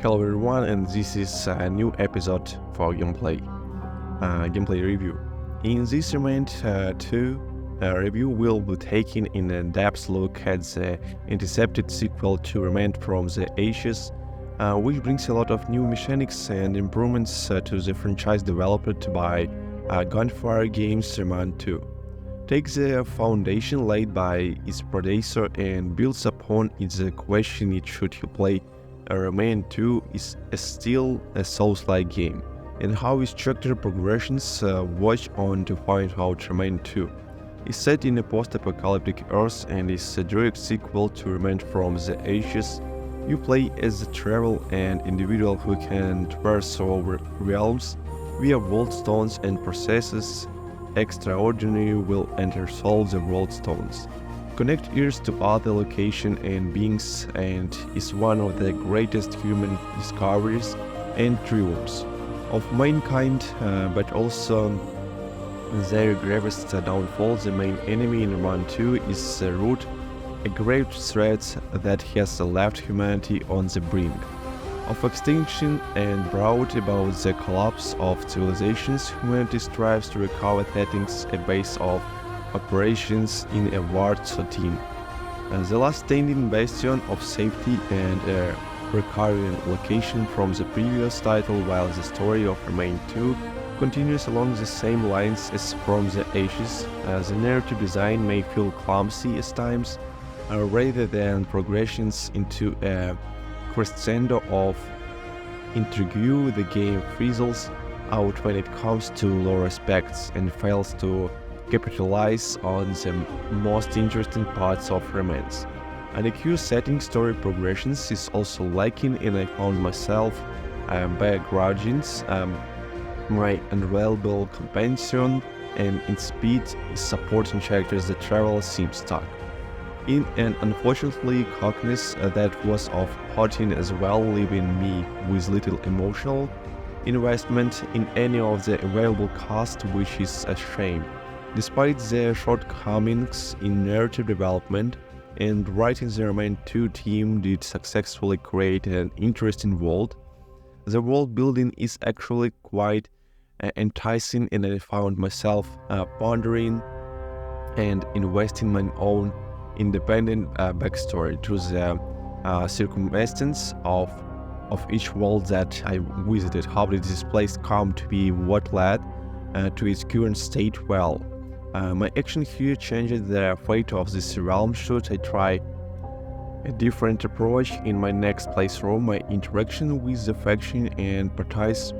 Hello everyone, and this is a new episode for gameplay review. In this Remnant 2 review, we'll be taking in a depth look at the intercepted sequel to Remnant from the Ashes, which brings a lot of new mechanics and improvements to the franchise developed by Gunfire Games Remnant 2. Takes the foundation laid by its predecessor and builds upon its question it should you play Remnant 2 is still a Souls-like game, and how its structure progressions watch on to find out Remnant 2 is set in a post-apocalyptic Earth and is a direct sequel to Remnant from the Ashes. You play as a traveler and individual who can traverse over realms via world stones and processes extraordinary will enter solve the world stones. Connect ears to other locations and beings and is one of the greatest human discoveries and triumphs of mankind, but also their gravest downfall. The main enemy in Remnant 2 is Root, a grave threat that has left humanity on the brink of extinction and brought about the collapse of civilizations. Humanity strives to recover settings a base of operations in a Warsaw team, and the last standing bastion of safety and a recurring location from the previous title, while the story of Remnant 2 continues along the same lines as from the Ashes. The narrative design may feel clumsy at times, rather than progressions into a crescendo of intrigue. The game fizzles out when it comes to lore aspects and fails to capitalize on the most interesting parts of Remnant. And a queue setting story progressions is also lacking, and I found myself begrudging my unreliable companion and in speed supporting characters that travel seems stuck in an unfortunately cockness that was off-putting as well, leaving me with little emotional investment in any of the available cast, which is a shame. Despite their shortcomings in narrative development and writing, the Remnant 2 team did successfully create an interesting world. The world building is actually quite enticing, and I found myself pondering and investing my own independent backstory to the circumstance of each world that I visited. How did this place come to be? What led to its current state? Well, my action here changed the fate of this realm. Should I try a different approach in my next playthrough? My interaction with the faction and parties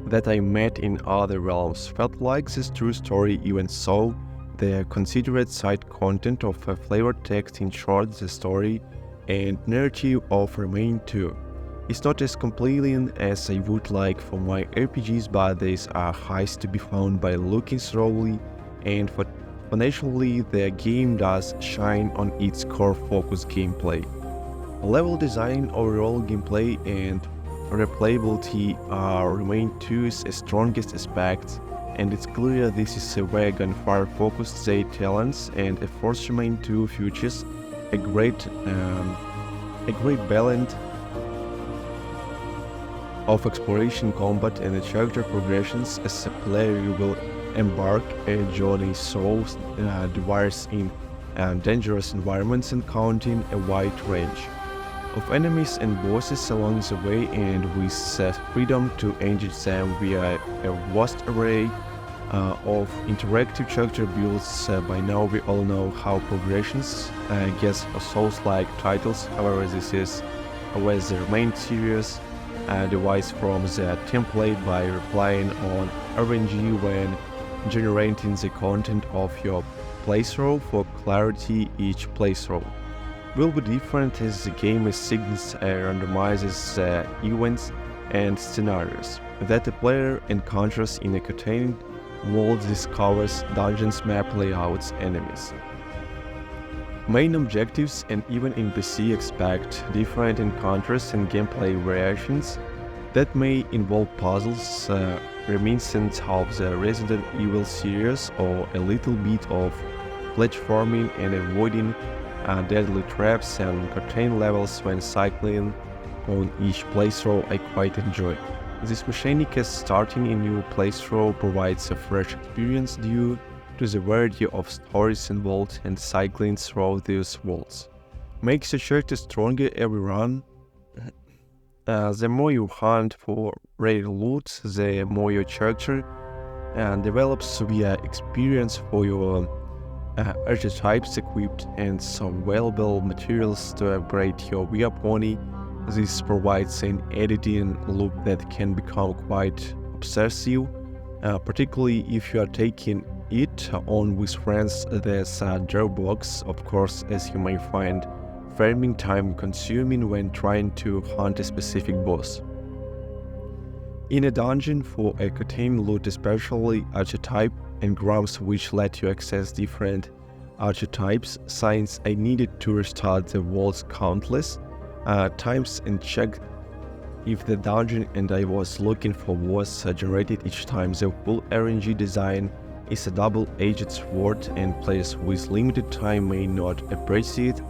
that I met in other realms felt like this true story. Even so, the considerate side content of a flavored text ensured the story and narrative of Remnant 2 is not as compelling as I would like for my RPGs, but these are highs to be found by looking thoroughly, and financially the game does shine on its core focus gameplay. Level design, overall gameplay, and replayability are Remnant 2's strongest aspects, and it's clear this is where Gunfire focused their talents and efforts. Remnant 2 features a great balance of exploration, combat, and character progressions. As a player, you will embark a journey through diverse in dangerous environments, encountering a wide range of enemies and bosses along the way, and with freedom to engage them via a vast array of interactive character builds. By now we all know how progressions gets Souls-like titles. However, this is always the main series device from the template by relying on RNG when generating the content of your playthrough. For clarity, each playthrough will be different as the game assigns randomizes events and scenarios that the player encounters in a contained world, discovers dungeons, map layouts, enemies, main objectives, and even NPC expect different encounters and gameplay variations that may involve puzzles reminiscent of the Resident Evil series, or a little bit of platforming and avoiding deadly traps and contain levels when cycling on each playthrough I quite enjoy. This mechanic as starting a new playthrough provides a fresh experience due to the variety of stories involved and cycling through these worlds. Makes your character stronger every run. The more you hunt for rare loot, the more your character develops via experience for your archetypes equipped and some valuable materials to upgrade your VR pony. This provides an editing loop that can become quite obsessive, particularly if you are taking it on with friends. There's a drawbacks, of course, as you may find farming time consuming when trying to hunt a specific boss. In a dungeon for a contained loot, especially archetype engrams which let you access different archetypes, since I needed to restart the walls countless times and check if the dungeon and I was looking for was generated each time. The full RNG design is a double-edged sword and players with limited time may not appreciate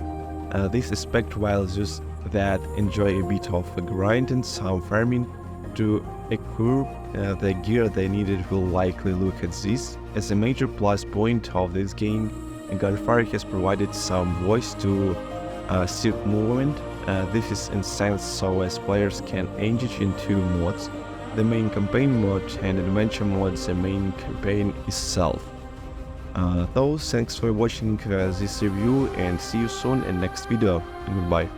this aspect, while those that enjoy a bit of a grind and some farming to acquire the gear they needed will likely look at this as a major plus point of this game. Gunfire has provided some voice to silk movement. This is enhanced so as players can engage in two modes, the main campaign mode and adventure mode, the main campaign itself. Thanks for watching this review and see you soon in next video. Goodbye.